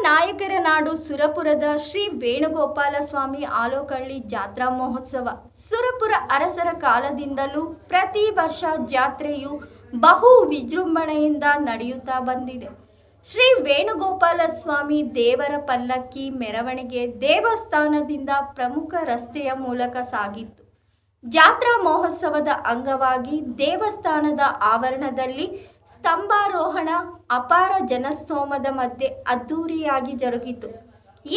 ನಾಯಕರ ನಾಡು ಸುರಪುರದ ಶ್ರೀ ವೇಣುಗೋಪಾಲ ಸ್ವಾಮಿ ಆಲೋಕಳ್ಳಿ ಜಾತ್ರಾ ಮಹೋತ್ಸವ. ಸುರಪುರ ಅರಸರ ಕಾಲದಿಂದಲೂ ಪ್ರತಿ ವರ್ಷ ಜಾತ್ರೆಯು ಬಹು ವಿಜೃಂಭಣೆಯಿಂದ ನಡೆಯುತ್ತಾ ಬಂದಿದೆ. ಶ್ರೀ ವೇಣುಗೋಪಾಲ ಸ್ವಾಮಿ ದೇವರ ಪಲ್ಲಕ್ಕಿ ಮೆರವಣಿಗೆ ದೇವಸ್ಥಾನದಿಂದ ಪ್ರಮುಖ ರಸ್ತೆಯ ಮೂಲಕ ಸಾಗಿತ್ತು. ಜಾತ್ರಾ ಮಹೋತ್ಸವದ ಅಂಗವಾಗಿ ದೇವಸ್ಥಾನದ ಆವರಣದಲ್ಲಿ ಸ್ತಂಭಾರೋಹಣ ಅಪಾರ ಜನಸ್ತೋಮದ ಮಧ್ಯೆ ಅದ್ಧೂರಿಯಾಗಿ ಜರುಗಿತು.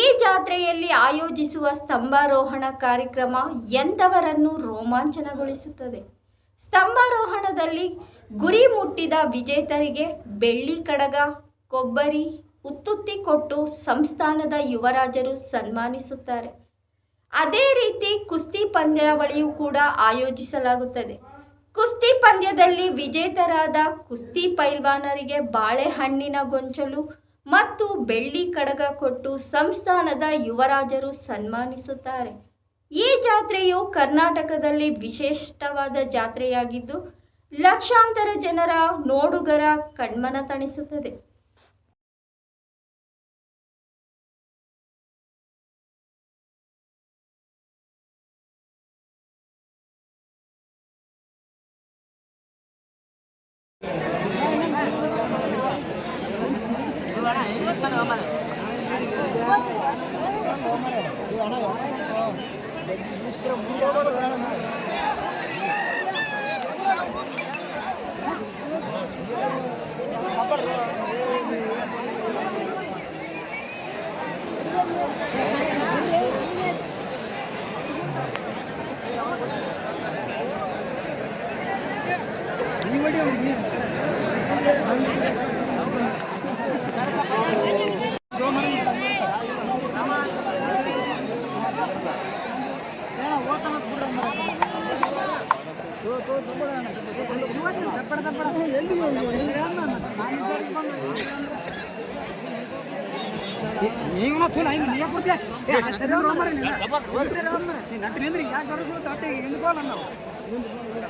ಈ ಜಾತ್ರೆಯಲ್ಲಿ ಆಯೋಜಿಸುವ ಸ್ತಂಭಾರೋಹಣ ಕಾರ್ಯಕ್ರಮ ಎಂಥವರನ್ನು ರೋಮಾಂಚನಗೊಳಿಸುತ್ತದೆ. ಸ್ತಂಭಾರೋಹಣದಲ್ಲಿ ಗುರಿ ಮುಟ್ಟಿದ ವಿಜೇತರಿಗೆ ಬೆಳ್ಳಿ ಕಡಗ, ಕೊಬ್ಬರಿ, ಉತ್ತುತ್ತಿ ಕೊಟ್ಟು ಸಂಸ್ಥಾನದ ಯುವರಾಜರು ಸನ್ಮಾನಿಸುತ್ತಾರೆ. ಅದೇ ರೀತಿ ಕುಸ್ತಿ ಪಂದ್ಯಾವಳಿಯೂ ಕೂಡ ಆಯೋಜಿಸಲಾಗುತ್ತದೆ. ಕುಸ್ತಿ ಪಂದ್ಯದಲ್ಲಿ ವಿಜೇತರಾದ ಕುಸ್ತಿ ಪೈಲ್ವಾನರಿಗೆ ಬಾಳೆಹಣ್ಣಿನ ಗೊಂಚಲು ಮತ್ತು ಬೆಳ್ಳಿ ಕಡಗ ಕೊಟ್ಟು ಸಂಸ್ಥಾನದ ಯುವರಾಜರು ಸನ್ಮಾನಿಸುತ್ತಾರೆ. ಈ ಜಾತ್ರೆಯು ಕರ್ನಾಟಕದಲ್ಲಿ ವಿಶಿಷ್ಟವಾದ ಜಾತ್ರೆಯಾಗಿದ್ದು ಲಕ್ಷಾಂತರ ಜನರ ನೋಡುಗರ ಕಣ್ಮನ ತಣಿಸುತ್ತದೆ. ನೀವು ತೋಲ ಹಿಂಗೆ ನೀ ಕೊಡ್ತೀಯ ಸರಿ ನಟ್ರಿ ಅಂದ್ರೆ ಯಾಕೆ